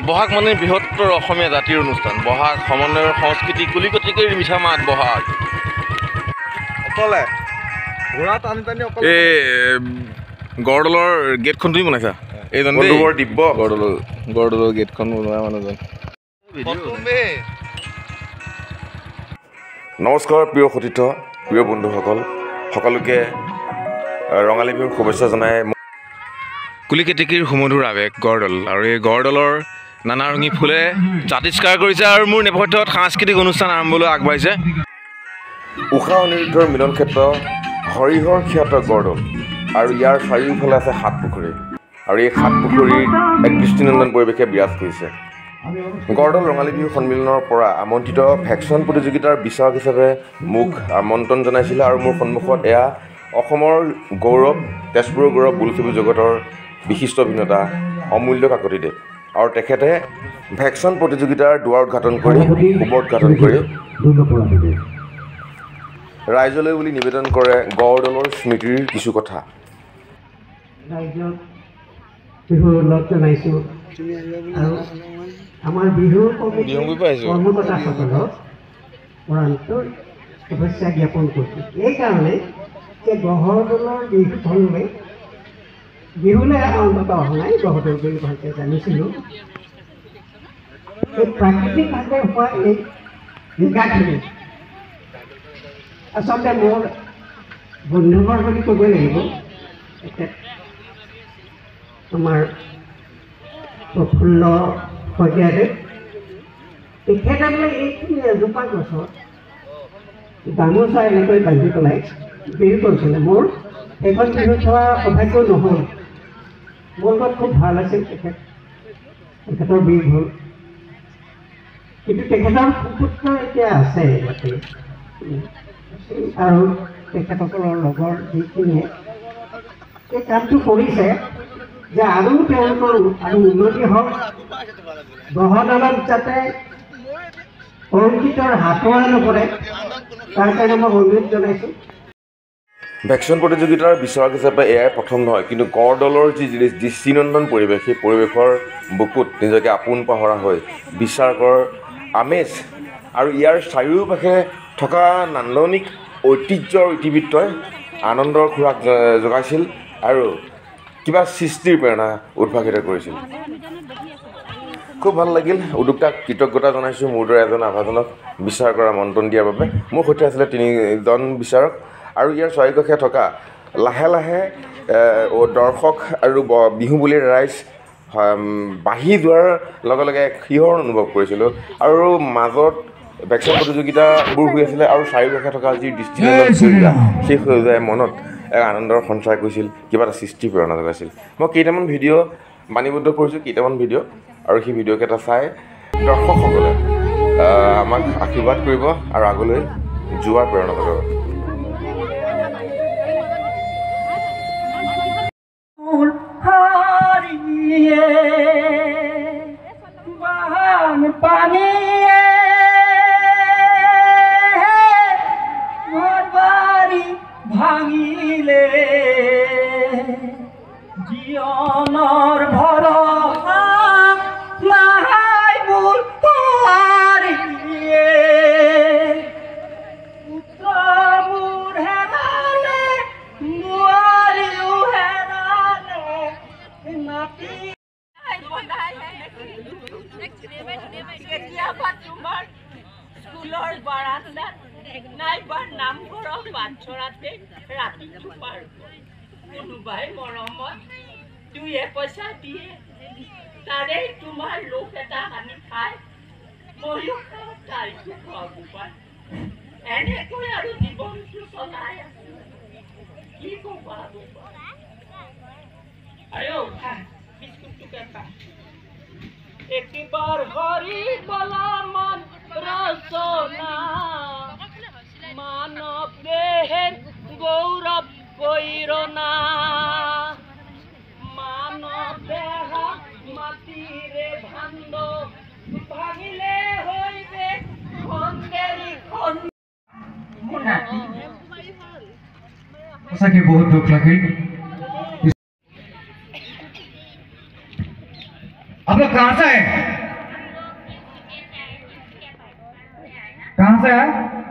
বহাগ মানে বৃহত্তৰ অসমীয়া জাতিৰ অনুষ্ঠান। বহাগ সমন্বয়ৰ সংস্কৃতি কলিকতিকৈ মিঠা মাত বহাগ। অকলে ঘোঁৰা টানি টানি অকলে এই গড়দলৰ গেটখন তুমি বনাইছা? এইজন বন্ধুবৰ দিব্য গড়দলৰ গেটখন বনোৱা মানুহজন। নমস্কাৰ প্ৰিয় সতীৰ্থ, প্ৰিয় বন্ধুসকল, সকলোকে ৰঙালী বিহুৰ শুভেচ্ছা জনাই। কুলিকেতেকীৰ সুমধুৰ আৱেগ গড়দল, আৰু এই গড়দলৰ নানা ৰঙী ফুলে জাতিষ্কাৰ কৰিছে আৰু মোৰ নেপথ্যত সাংস্কৃতিক অনুষ্ঠান আৰম্ভলৈ আগবাঢ়িছে। উষা অনিৰুদ্ধৰ মিলন ক্ষেত্ৰ হৰিহৰ খ্যাত গড়দল, আৰু ইয়াৰ চাৰিওফালে আছে সাত পুখুৰী, আৰু এই সাত পুখুৰীৰ এক দৃষ্টিনন্দন পৰিৱেশে বিৰাজ কৰিছে। গড়দল ৰঙালী বিহু সন্মিলনৰ পৰা আমন্ত্ৰিত ভেকচন প্ৰতিযোগিতাৰ বিচাৰক হিচাপে মোক আমন্ত্ৰণ জনাইছিলে, আৰু মোৰ সন্মুখত এয়া অসমৰ গৌৰৱ, তেজপুৰৰ গৌৰৱ বোলছবি জগতৰ বিশিষ্ট অভিনেতা অমূল্য কাকতিদেৱ, আৰু তেখেতে ভেকচন প্ৰতিযোগিতাৰ দুৱাৰ উদ্ঘাটন কৰি শুভ উদ্ঘাটন কৰি ৰাইজলৈ বুলি নিবেদন কৰে গড়দলৰ স্মৃতিৰ কিছু কথা। ৰাইজক বিহুৰ লগ জনাইছোঁ আৰু আমাৰ বিহুৰ কৰ্মকৰ্তাসকলক পৰান্তৰ শুভেচ্ছা জ্ঞাপন কৰিছোঁ। এইকাৰণে যে গড়দলৰ বিহুখনলৈ বিহুলৈ অন্তত অহা নাই, গড়দল বুলি ভালকৈ জানিছিলোঁ। এই প্ৰাকৃতিকভাৱে হোৱা এই হিংসাখিনি আচলতে মোৰ বন্ধুবৰ বুলি ক'ব লাগিব। আমাৰ প্ৰফুল্ল শইকীয়াদেৱ, তেখেতে বোলে এইখিনি এজোপা গছত গামোচা এনেকৈ বান্ধি পেলাই বিহু কৰিছিলে। মোৰ সেইখন বিহু চোৱা সৌভাগ্য নহ'ল। মোৰ লগত খুব ভাল আছিল তেখেতৰ বিহু হ'ল, কিন্তু তেখেতৰ সুপুত্ৰ এতিয়া আছে ইয়াতে, আৰু তেখেতসকলৰ লগৰ যিখিনিয়ে এই কামটো কৰিছে যে আৰু তেওঁলোকৰ আৰু উন্নতি হওক, গড়দলত যাতে সংগীতৰ হাতোৰা নপৰে, তাৰ কাৰণে মই অনুৰোধ জনাইছোঁ। ভেকচন প্ৰতিযোগিতাৰ বিচাৰক হিচাপে এয়াই প্ৰথম নহয়, কিন্তু গড়দলৰ যি দৃষ্টিনন্দন পৰিৱেশ, সেই পৰিৱেশৰ বুকুত নিজকে আপোন পাহৰা হৈ বিচাৰকৰ আমেজ আৰু ইয়াৰ চাৰিওপাশে থকা নান্দনিক ঐতিহ্য আৰু ইতিবৃত্তই আনন্দৰ খোৰাক যোগাইছিল আৰু কিবা সৃষ্টিৰ প্ৰেৰণা উদ্ভাসিত কৰিছিল। খুব ভাল লাগিল। উদ্যোক্তাক কৃতজ্ঞতা জনাইছোঁ মোৰ দৰে এজন আভাজনক বিচাৰকৰ আমন্ত্ৰণ দিয়াৰ বাবে। মোৰ সৈতে আছিলে 3জন বিচাৰক, আৰু ইয়াৰ চাৰিওকাষে থকা লাহে লাহে দৰ্শক আৰু বিহু বুলি ৰাইজ বাঢ়ি যোৱাৰ লগে লগে এক শিহৰণ অনুভৱ কৰিছিলোঁ, আৰু মাজত ভেকচন প্ৰতিযোগিতাবোৰ হৈ আছিলে, আৰু চাৰিওকাষে থকা যি দৃষ্টিনন্দন সেউজীয়া, সেই সেউজীয়াই মনত এক আনন্দৰ সঞ্চাৰ কৰিছিল, কিবা এটা সৃষ্টিৰ প্ৰেৰণা যোগাইছিল। মই কেইটামান ভিডিঅ' বাণীবদ্ধ কৰিছোঁ, আৰু সেই ভিডিঅ'কেইটা চাই দৰ্শকসকলে আমাক আশীৰ্বাদ কৰিব আৰু আগলৈ যোৱাৰ প্ৰেৰণা যোগাব। ভাঙিলে জীৱনৰ ভৰসা নাই মোৰ পাৰিয়ে, পুত্ৰ মোৰ হেৰালে নোৱাৰিও হেৰালে নাতি। কেতিয়াবা তোমাৰ স্কুলৰ বাৰান্দাত নাইবা নামঘৰৰ পাঠচৰাতে ৰাতিটো পাৰ, কোনোবাই মৰমত 2 পইচা দিয়ে, তাৰে তোমাৰ লোক এটা আনি খায়, ময়ো খাওঁ তাইকো খুৱাব পায়। এনেকৈ আৰু জীৱনটো চলাই আছো, কি ক'বা আৰু বিস্কুটটোকে খা। একেবাৰ হৰি বলা মন ৰচনা, মানৱ দেহেৰ গৌৰব কৈৰনা, মানৱ দেহ মাটিরে ভাণ্ড, ভাঙিলে হইবে খন্দেরি খন্ড। সঁচাকৈ বহুত দুখ লাগিল। आप लोग कहाँ से हैं? कहाँ से है